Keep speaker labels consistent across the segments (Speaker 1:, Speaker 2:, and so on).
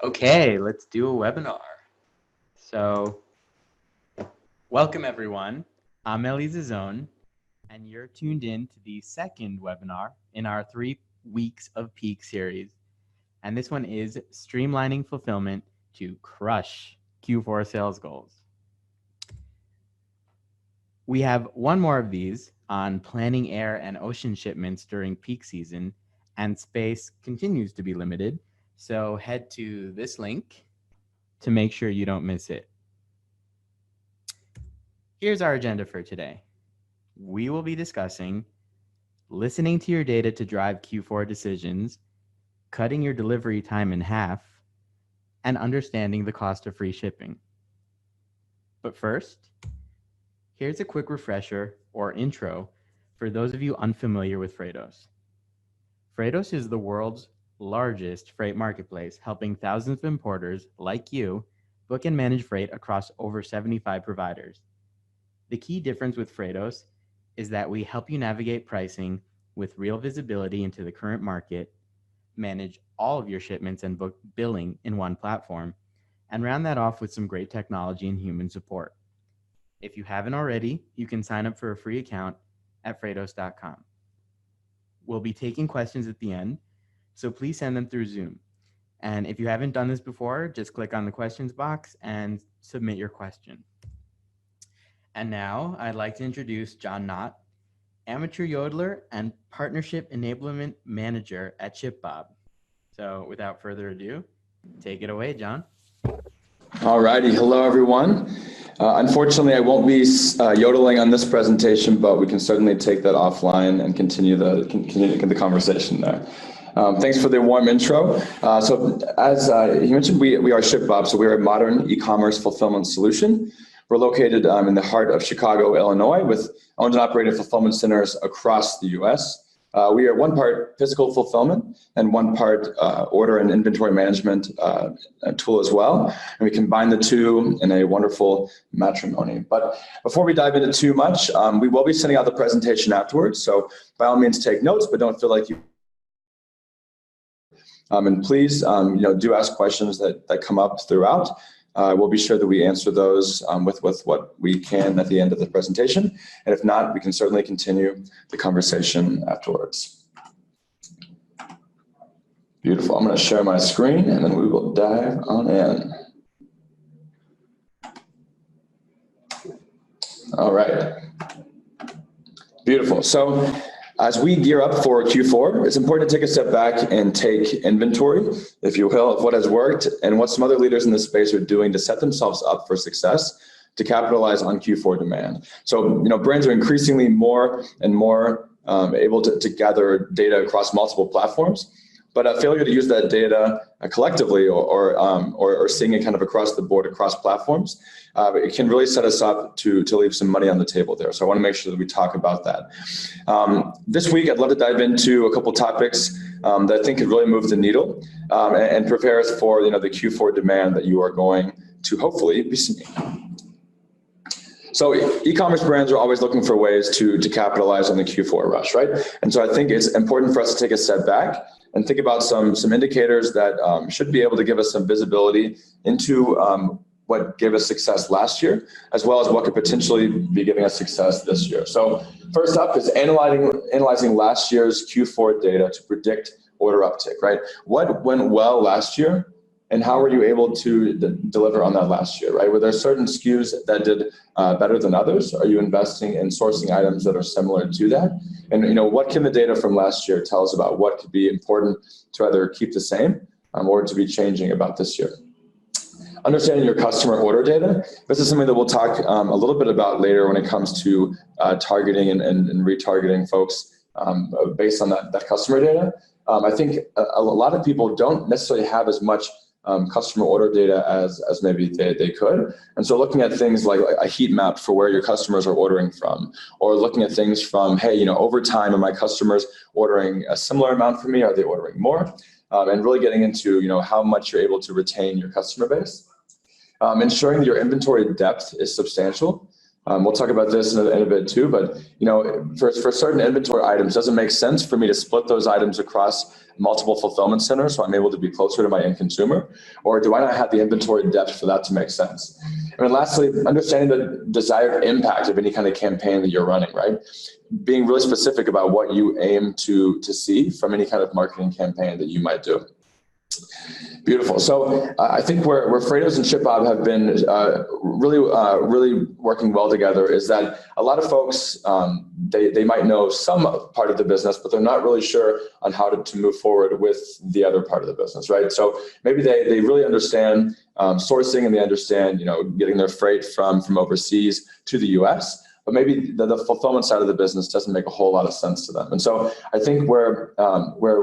Speaker 1: Okay, let's do a webinar. So, welcome everyone. I'm Elie Zazone, and you're tuned in to the second webinar in our 3 weeks of peak series. And this one is Streamlining Fulfillment to Crush Q4 Sales Goals. We have one more of these on planning air and ocean shipments during peak season, and space continues to be limited. So head to this link to make sure you don't miss it. Here's our agenda for today. We will be discussing listening to your data to drive Q4 decisions, cutting your delivery time in half, and understanding the cost of free shipping. But first, here's a quick refresher or intro for those of you unfamiliar with Freightos. Freightos is the world's largest freight marketplace, helping thousands of importers like you book and manage freight across over 75 providers. The key difference with Freightos is that we help you navigate pricing with real visibility into the current market, manage all of your shipments and book billing in one platform, and round that off with some great technology and human support. If you haven't already, you can sign up for a free account at freightos.com. We'll be taking questions at the end, so please send them through Zoom. And if you haven't done this before, just click on the questions box and submit your question. And now I'd like to introduce John Knott, amateur yodeler and partnership enablement manager at ShipBob. So without further ado, take it away, John.
Speaker 2: All righty. Hello, everyone. Unfortunately, I won't be yodeling on this presentation, but we can certainly take that offline and continue the conversation there. Thanks for the warm intro. So as you mentioned, we are ShipBob, so we're a modern e-commerce fulfillment solution. We're located in the heart of Chicago, Illinois, with owned and operated fulfillment centers across the US. We are one part physical fulfillment and one part order and inventory management tool as well. And we combine the two in a wonderful matrimony. But before we dive into too much, we will be sending out the presentation afterwards. So by all means, take notes, but don't feel like you. And please, do ask questions that come up throughout. We'll be sure that we answer those with what we can at the end of the presentation. And if not, we can certainly continue the conversation afterwards. Beautiful. I'm going to share my screen and then we will dive on in. All right. Beautiful. So as we gear up for Q4, it's important to take a step back and take inventory, if you will, of what has worked and what some other leaders in this space are doing to set themselves up for success to capitalize on Q4 demand. So, brands are increasingly more and more able to gather data across multiple platforms, but a failure to use that data collectively or seeing it kind of across the board, across platforms, it can really set us up to leave some money on the table there. So I want to make sure that we talk about that. This week, I'd love to dive into a couple topics that I think could really move the needle and prepare us for the Q4 demand that you are going to hopefully be seeing. So e-commerce brands are always looking for ways to capitalize on the Q4 rush, right? And so I think it's important for us to take a step back and think about some indicators that should be able to give us some visibility into what gave us success last year, as well as what could potentially be giving us success this year. So first up is analyzing last year's Q4 data to predict order uptick, right? What went well last year and how were you able to deliver on that last year, right? Were there certain SKUs that did better than others? Are you investing in sourcing items that are similar to that? And what can the data from last year tell us about what could be important to either keep the same or to be changing about this year? Understanding your customer order data. This is something that we'll talk a little bit about later when it comes to targeting and retargeting folks based on that customer data. I think a lot of people don't necessarily have as much customer order data as maybe they could. And so looking at things like a heat map for where your customers are ordering from, or looking at things from, hey, over time, are my customers ordering a similar amount from me? Are they ordering more? And really getting into, how much you're able to retain your customer base. Ensuring that your inventory depth is substantial. We'll talk about this in a bit too, but for certain inventory items, doesn't make sense for me to split those items across multiple fulfillment centers so I'm able to be closer to my end consumer, or do I not have the inventory depth for that to make sense? And lastly, understanding the desired impact of any kind of campaign that you're running, right? Being really specific about what you aim to see from any kind of marketing campaign that you might do. Beautiful. So I think where Freightos and ShipBob have been really working well together is that a lot of folks, they might know some part of the business, but they're not really sure on how to move forward with the other part of the business, right? So maybe they really understand sourcing, and they understand, getting their freight from overseas to the US, but maybe the fulfillment side of the business doesn't make a whole lot of sense to them. And so I think where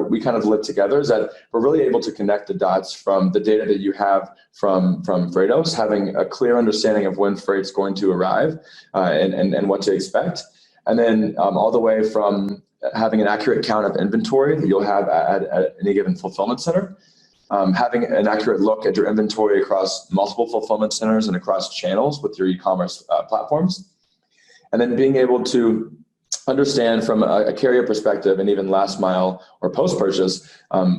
Speaker 2: we kind of live together is that we're really able to connect the dots from the data that you have from Freightos, having a clear understanding of when freight's going to arrive and what to expect. And then all the way from having an accurate count of inventory that you'll have at any given fulfillment center, having an accurate look at your inventory across multiple fulfillment centers and across channels with your e-commerce platforms. And then being able to understand from a carrier perspective and even last mile or post-purchase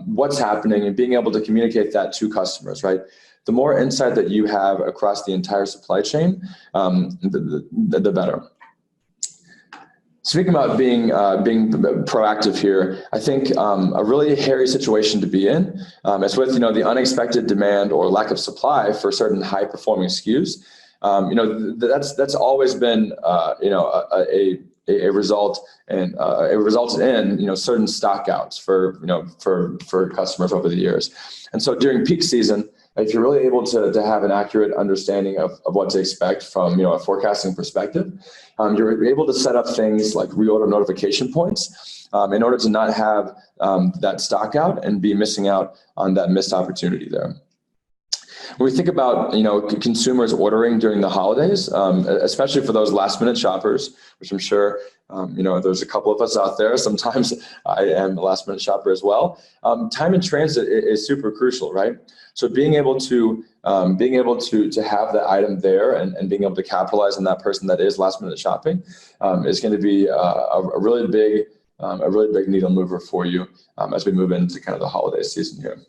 Speaker 2: what's happening, and being able to communicate that to customers, right? The more insight that you have across the entire supply chain, the better. Speaking about being proactive here, I think a really hairy situation to be in is with the unexpected demand or lack of supply for certain high-performing SKUs. That's always been a result, and it resulted in certain stockouts for customers over the years. And so during peak season, if you're really able to have an accurate understanding of what to expect from a forecasting perspective, you're able to set up things like reorder notification points in order to not have that stock out and be missing out on that missed opportunity there. When we think about consumers ordering during the holidays, especially for those last minute shoppers, which I'm sure there's a couple of us out there. Sometimes I am a last minute shopper as well. Time in transit is super crucial, right? So being able to have that item there and being able to capitalize on that person that is last minute shopping is going to be a really big needle mover for you as we move into kind of the holiday season here.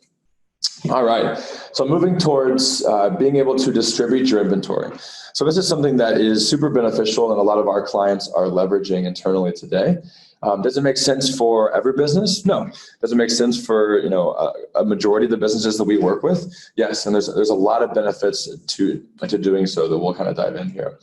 Speaker 2: All right, so moving towards being able to distribute your inventory. So this is something that is super beneficial and a lot of our clients are leveraging internally today. Does it make sense for every business? No. Does it make sense for a majority of the businesses that we work with? Yes, and there's a lot of benefits to doing so that we'll kind of dive in here.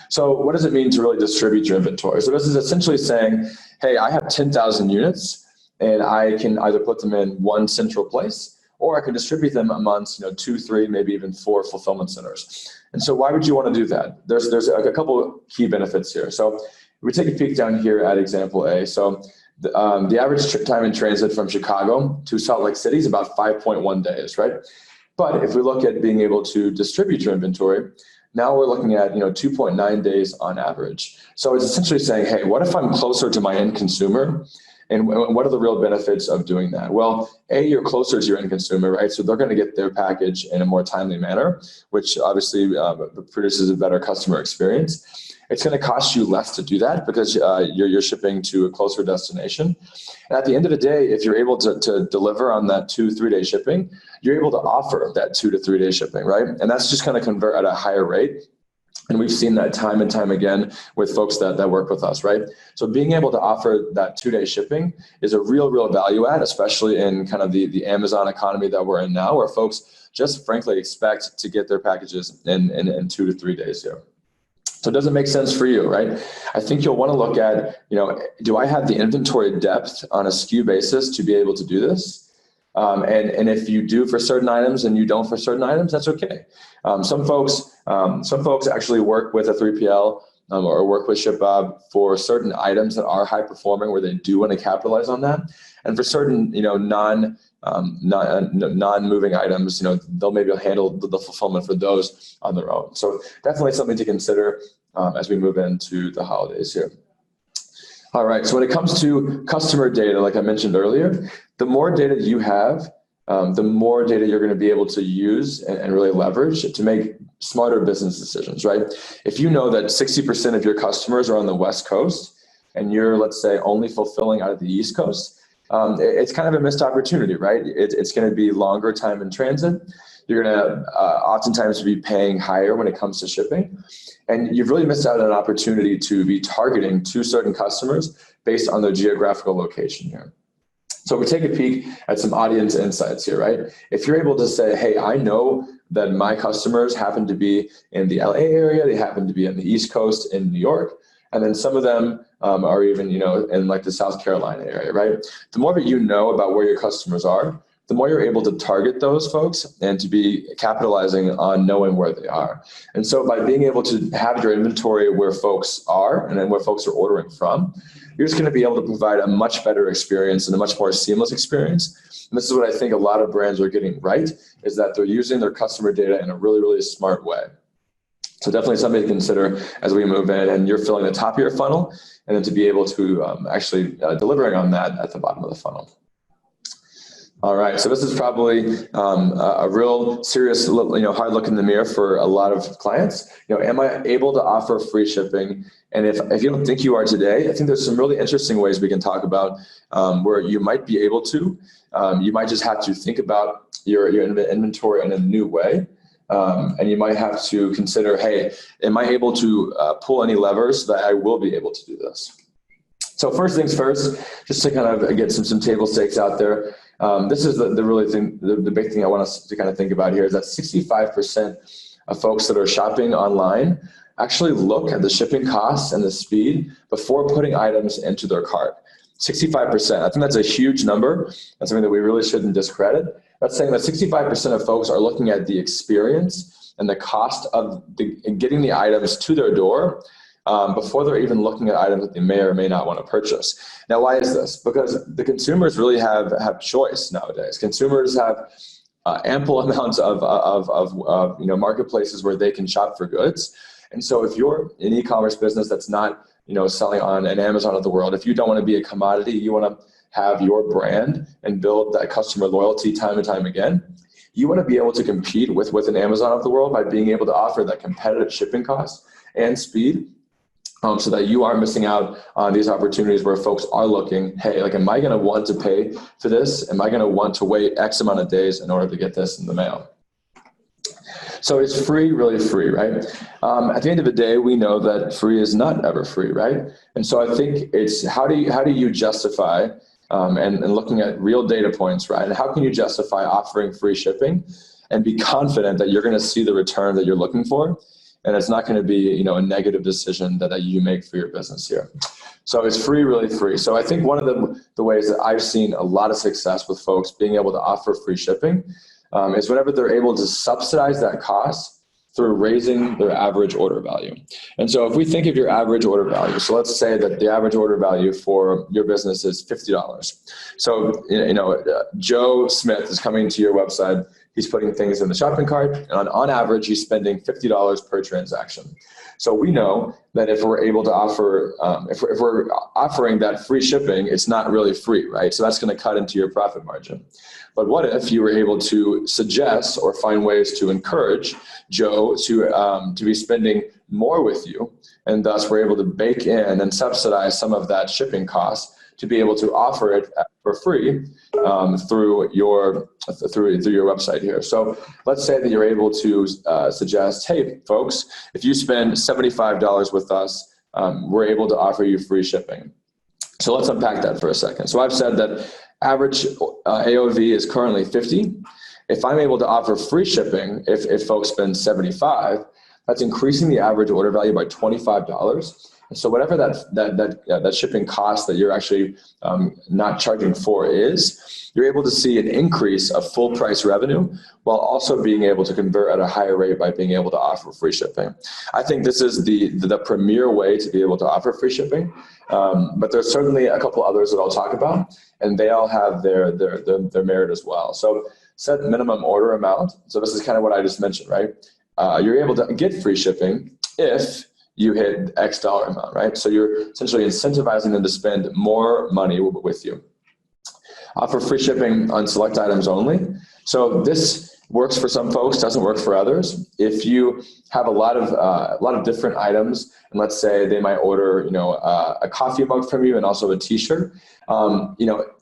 Speaker 2: So what does it mean to really distribute your inventory? So this is essentially saying, hey, I have 10,000 units and I can either put them in one central place, or I can distribute them amongst 2, 3, maybe even 4 fulfillment centers. And so why would you want to do that? There's a couple key benefits here. So we take a peek down here at example A. So the average time in transit from Chicago to Salt Lake City is about 5.1 days, right? But if we look at being able to distribute your inventory, now we're looking at 2.9 days on average. So it's essentially saying, hey, what if I'm closer to my end consumer? And what are the real benefits of doing that? Well, A, you're closer to your end consumer, right? So they're going to get their package in a more timely manner, which obviously produces a better customer experience. It's going to cost you less to do that because you're shipping to a closer destination. And at the end of the day, if you're able to deliver on that 2-3 day shipping, you're able to offer that 2 to 3 day shipping, right? And that's just going to convert at a higher rate. And we've seen that time and time again with folks that work with us, right? So being able to offer that 2-day shipping is a real value add, especially in kind of the Amazon economy that we're in now, where folks just frankly expect to get their packages in 2 to 3 days here. So does it make sense for you, right? I think you'll want to look at, do I have the inventory depth on a SKU basis to be able to do this? And if you do for certain items and you don't for certain items, that's okay. Some folks actually work with a 3PL or work with ShipBob for certain items that are high performing where they do want to capitalize on that. And for certain, non-moving items, they'll maybe handle the fulfillment for those on their own. So definitely something to consider as we move into the holidays here. All right, so when it comes to customer data, like I mentioned earlier, the more data you have, the more data you're going to be able to use and really leverage to make smarter business decisions, right? If you know that 60% of your customers are on the West Coast and you're, let's say, only fulfilling out of the East Coast, it's kind of a missed opportunity, right? It's going to be longer time in transit. You're going to oftentimes be paying higher when it comes to shipping. And you've really missed out on an opportunity to be targeting to certain customers based on their geographical location here. So we take a peek at some audience insights here, right? If you're able to say, hey, I know that my customers happen to be in the LA area, they happen to be on the East Coast in New York, and then some of them are even, in like the South Carolina area, right? The more that you know about where your customers are, the more you're able to target those folks and to be capitalizing on knowing where they are. And so by being able to have your inventory where folks are and then where folks are ordering from, you're just going to be able to provide a much better experience and a much more seamless experience. And this is what I think a lot of brands are getting right, is that they're using their customer data in a really, really smart way. So definitely something to consider as we move in and you're filling the top of your funnel, and then to be able to actually delivering on that at the bottom of the funnel. All right, so this is probably a real serious, hard look in the mirror for a lot of clients. Am I able to offer free shipping? And if you don't think you are today, I think there's some really interesting ways we can talk about where you might be able to. You might just have to think about your inventory in a new way. And you might have to consider, hey, am I able to pull any levers that I will be able to do this? So first things first, just to kind of get some table stakes out there. This is the big thing I want us to kind of think about here is that 65% of folks that are shopping online actually look at the shipping costs and the speed before putting items into their cart. 65%. I think that's a huge number. That's something that we really shouldn't discredit. That's saying that 65% of folks are looking at the experience and the cost of getting the items to their door before they're even looking at items that they may or may not want to purchase. Now, why is this? Because the consumers really have choice nowadays. Consumers have ample amounts of marketplaces where they can shop for goods. And so if you're an e-commerce business that's not selling on an Amazon of the world, if you don't want to be a commodity, you want to have your brand and build that customer loyalty time and time again, you want to be able to compete with an Amazon of the world by being able to offer that competitive shipping cost and speed. So that you aren't missing out on these opportunities where folks are looking, hey, am I going to want to pay for this? Am I going to want to wait X amount of days in order to get this in the mail? So it's free, really free, right? At the end of the day, we know that free is not ever free, right? And so I think it's how do you justify and looking at real data points, right? And how can you justify offering free shipping and be confident that you're going to see the return that you're looking for? And it's not going to be, a negative decision that you make for your business here. So it's free, really free. So I think one of the ways that I've seen a lot of success with folks being able to offer free shipping is whenever they're able to subsidize that cost through raising their average order value. And so if we think of your average order value, so let's say that the average order value for your business is $50. So, Joe Smith is coming to your website. He's putting things in the shopping cart, and on average, he's spending $50 per transaction. So we know that if we're able to offer, if we're offering that free shipping, it's not really free, right? So that's going to cut into your profit margin. But what if you were able to suggest or find ways to encourage Joe to be spending more with you, and thus we're able to bake in and subsidize some of that shipping cost to be able to offer it for free through your website here. So let's say that you're able to suggest, hey, folks, if you spend $75 with us, we're able to offer you free shipping. So let's unpack that for a second. So I've said that average AOV is currently 50. If I'm able to offer free shipping, if folks spend 75, that's increasing the average order value by $25. And so whatever that shipping cost that you're actually not charging for is, you're able to see an increase of full price revenue while also being able to convert at a higher rate by being able to offer free shipping. I think this is the premier way to be able to offer free shipping. But there's certainly a couple others that I'll talk about, and they all have their merit as well. So set minimum order amount. So this is kind of what I just mentioned, right? You're able to get free shipping if you hit X dollar amount, right? So you're essentially incentivizing them to spend more money with you. Offer free shipping on select items only. So this works for some folks, doesn't work for others. If you have a lot of different items, and let's say they might order, a coffee mug from you and also a T-shirt,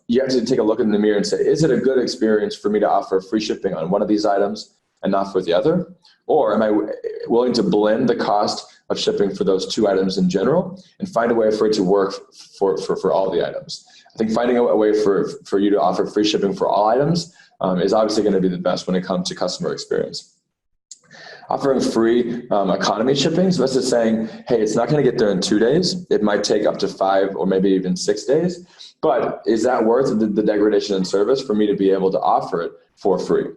Speaker 2: you have to take a look in the mirror and say, is it a good experience for me to offer free shipping on one of these items and not for the other? Or am I willing to blend the cost of shipping for those two items in general and find a way for it to work for all the items? I think finding a way for you to offer free shipping for all items is obviously going to be the best when it comes to customer experience. Offering free economy shipping, so that's just saying, hey, it's not going to get there in 2 days. It might take up to 5 or maybe even 6 days. But is that worth the degradation in service for me to be able to offer it for free?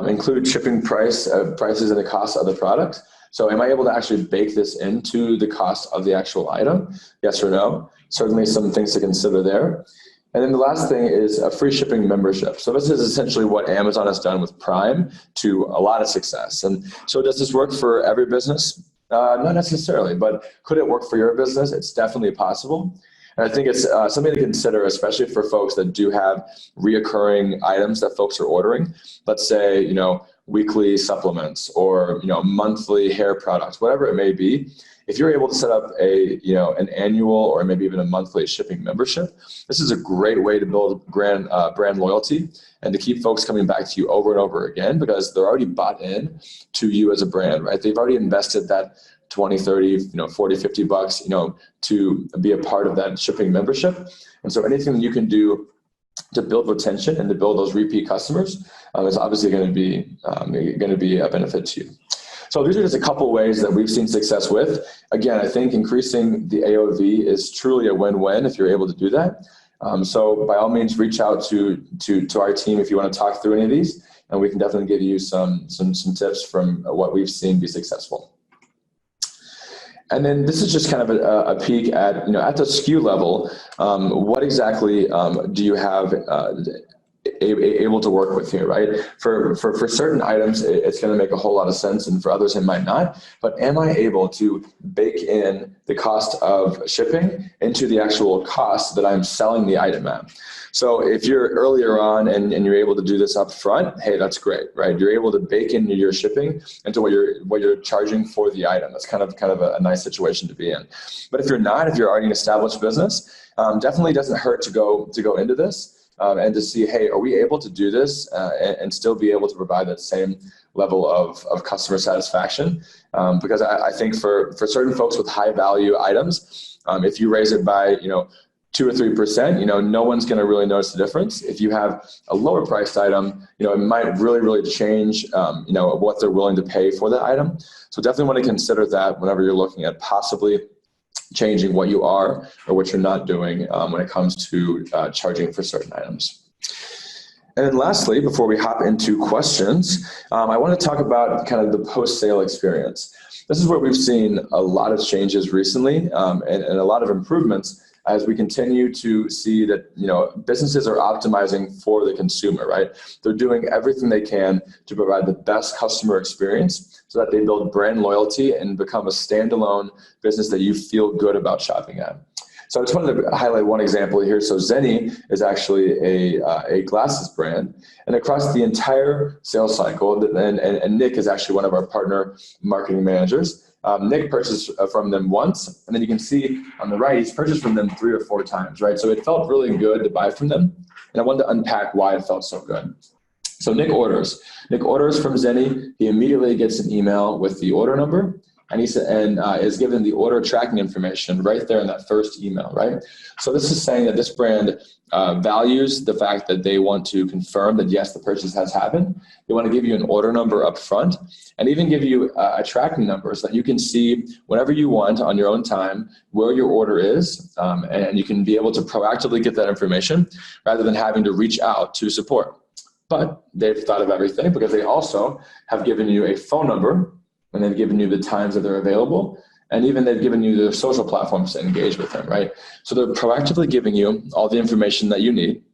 Speaker 2: Include shipping prices and the cost of the product. So am I able to actually bake this into the cost of the actual item? Yes or no? Certainly some things to consider there. And then the last thing is a free shipping membership. So this is essentially what Amazon has done with Prime to a lot of success. And so does this work for every business? Not necessarily, but could it work for your business? It's definitely possible. And I think it's something to consider, especially for folks that do have reoccurring items that folks are ordering. Let's say, weekly supplements or, monthly hair products, whatever it may be. If you're able to set up an annual or maybe even a monthly shipping membership, this is a great way to build brand loyalty and to keep folks coming back to you over and over again because they're already bought in to you as a brand, right? They've already invested that 20, 30, 40, 50 bucks, to be a part of that shipping membership. And so anything that you can do to build retention and to build those repeat customers is obviously going to be a benefit to you. So these are just a couple ways that we've seen success with. Again, I think increasing the AOV is truly a win-win if you're able to do that. So by all means, reach out to our team if you want to talk through any of these, and we can definitely give you some tips from what we've seen be successful. And then this is just kind of a peek at, at the SKU level, what exactly do you have able to work with here, right? For certain items, it's going to make a whole lot of sense, and for others, it might not. But am I able to bake in the cost of shipping into the actual cost that I'm selling the item at? So if you're earlier on and you're able to do this up front, hey, that's great, right? You're able to bake in your shipping into what you're charging for the item. That's kind of a nice situation to be in. But if you're not, if you're already an established business, definitely doesn't hurt to go into this. And to see, hey, are we able to do this and still be able to provide that same level of customer satisfaction? Because I think for certain folks with high value items, if you raise it by 2 or 3%, no one's going to really notice the difference. If you have a lower priced item, it might really change what they're willing to pay for that item. So definitely want to consider that whenever you're looking at possibly changing what you are or what you're not doing when it comes to charging for certain items. And then lastly, before we hop into questions, I want to talk about kind of the post-sale experience. This is where we've seen a lot of changes recently and a lot of improvements as we continue to see that businesses are optimizing for the consumer, right? They're doing everything they can to provide the best customer experience so that they build brand loyalty and become a standalone business that you feel good about shopping at. So I just wanted to highlight one example here. So Zenni is actually a glasses brand, and across the entire sales cycle, and Nick is actually one of our partner marketing managers. Nick purchased from them once, and then you can see on the right, he's purchased from them 3 or 4 times, right? So it felt really good to buy from them, and I wanted to unpack why it felt so good. So Nick orders from Zenni. He immediately gets an email with the order number, and is given the order tracking information right there in that first email, right? So this is saying that this brand values the fact that they want to confirm that yes, the purchase has happened. They want to give you an order number up front and even give you a tracking number so that you can see whenever you want on your own time where your order is, and you can be able to proactively get that information rather than having to reach out to support. But they've thought of everything because they also have given you a phone number, and they've given you the times that they're available, and even they've given you their social platforms to engage with them, right? So they're proactively giving you all the information that you need.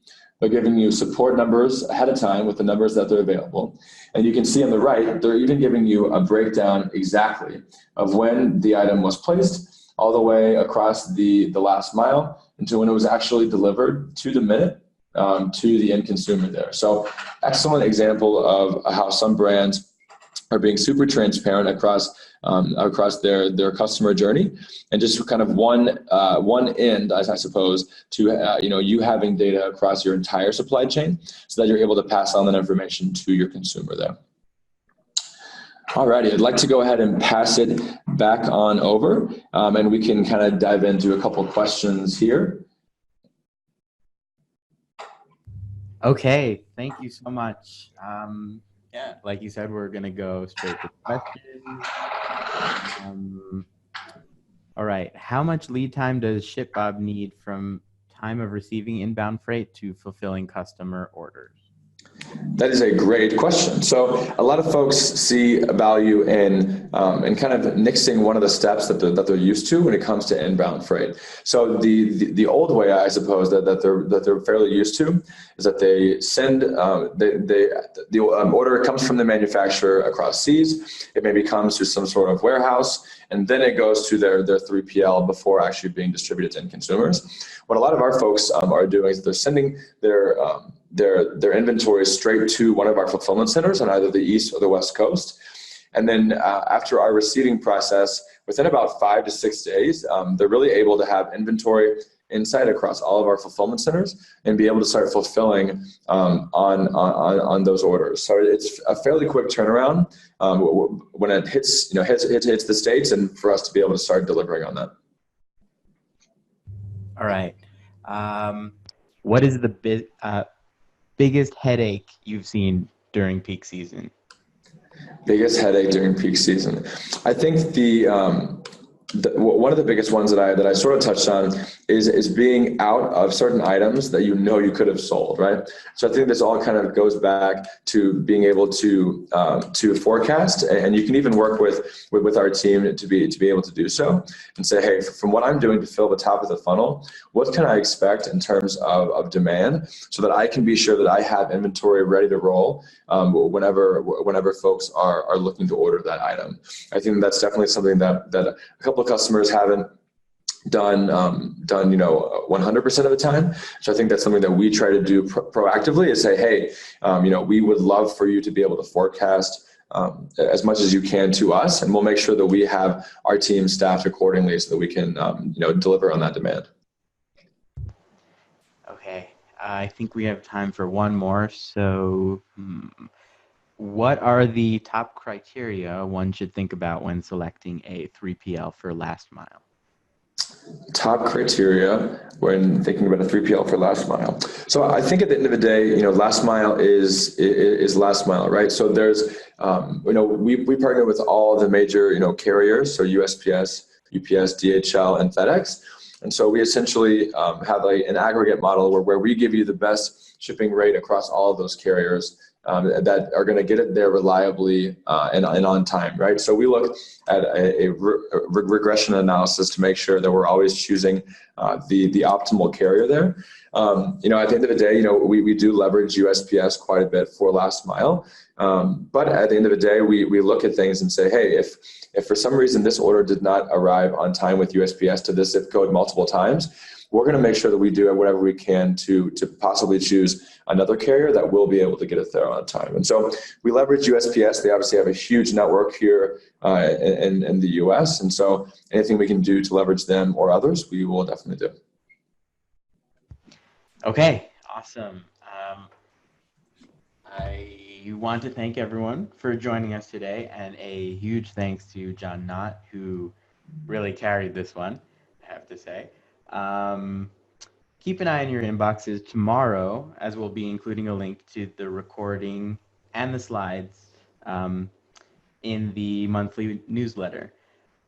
Speaker 2: They're giving you support numbers ahead of time with the numbers that they're available. And you can see on the right, they're even giving you a breakdown exactly of when the item was placed all the way across the last mile until when it was actually delivered to the minute to the end consumer there. So excellent example of how some brands are being super transparent across their customer journey, and just kind of one end, as I suppose, to you having data across your entire supply chain, so that you're able to pass on that information to your consumer there. Alrighty, I'd like to go ahead and pass it back on over, and we can kind of dive into a couple questions here.
Speaker 1: Okay, thank you so much. Yeah, like you said, we're gonna go straight to questions. All right, how much lead time does ShipBob need from time of receiving inbound freight to fulfilling customer orders?
Speaker 2: That is a great question. So a lot of folks see value in kind of nixing one of the steps that they're used to when it comes to inbound freight. So the old way, I suppose, that they're fairly used to is that they send the order comes from the manufacturer across seas. It maybe comes to some sort of warehouse, and then it goes to their 3PL before actually being distributed to end consumers. What a lot of our folks are doing is they're sending their inventory straight to one of our fulfillment centers on either the East or the West Coast. And then after our receiving process, within about 5 to 6 days, they're really able to have inventory insight across all of our fulfillment centers and be able to start fulfilling on those orders. So it's a fairly quick turnaround when it hits the States, and for us to be able to start delivering on that.
Speaker 1: All right. What is the biggest headache you've seen during peak season?
Speaker 2: Biggest headache during peak season. I think one of the biggest ones that I sort of touched on is being out of certain items that you could have sold, right? So I think this all kind of goes back to being able to forecast, and you can even work with our team to be able to do so and say, hey, from what I'm doing to fill the top of the funnel, what can I expect in terms of demand, so that I can be sure that I have inventory ready to roll whenever folks are looking to order that item. I think that's definitely something that a couple of customers haven't done 100% of the time. So I think that's something that we try to do proactively, is say, hey, we would love for you to be able to forecast as much as you can to us, and we'll make sure that we have our team staffed accordingly so that we can deliver on that demand.
Speaker 1: Okay, I think we have time for one more. So what are the top criteria one should think about when selecting a 3PL for last mile?
Speaker 2: Top criteria when thinking about a 3PL for last mile. So I think at the end of the day, last mile is last mile, right? So there's, we partner with all the major, carriers, so USPS, UPS, DHL, and FedEx. And so we essentially have an aggregate model where we give you the best shipping rate across all of those carriers that are going to get it there reliably and on time, right? So we look at a regression analysis to make sure that we're always choosing the optimal carrier there. At the end of the day, we do leverage USPS quite a bit for last mile. But at the end of the day, we look at things and say, hey, if for some reason this order did not arrive on time with USPS to this zip code multiple times, we're going to make sure that we do whatever we can to possibly choose another carrier that will be able to get it there on time. And so we leverage USPS. They obviously have a huge network here in the US. And so anything we can do to leverage them or others, we will definitely do.
Speaker 1: Okay, awesome. I want to thank everyone for joining us today, and a huge thanks to John Knott, who really carried this one, I have to say. Keep an eye on your inboxes tomorrow, as we'll be including a link to the recording and the slides in the monthly newsletter.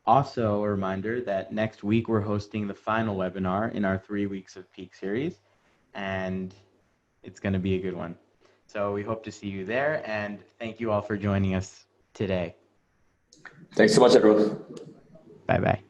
Speaker 1: Also, a reminder that next week we're hosting the final webinar in our 3 weeks of peak series, and it's going to be a good one. So we hope to see you there, and thank you all for joining us today.
Speaker 2: Thanks so much, everyone.
Speaker 1: Bye-bye.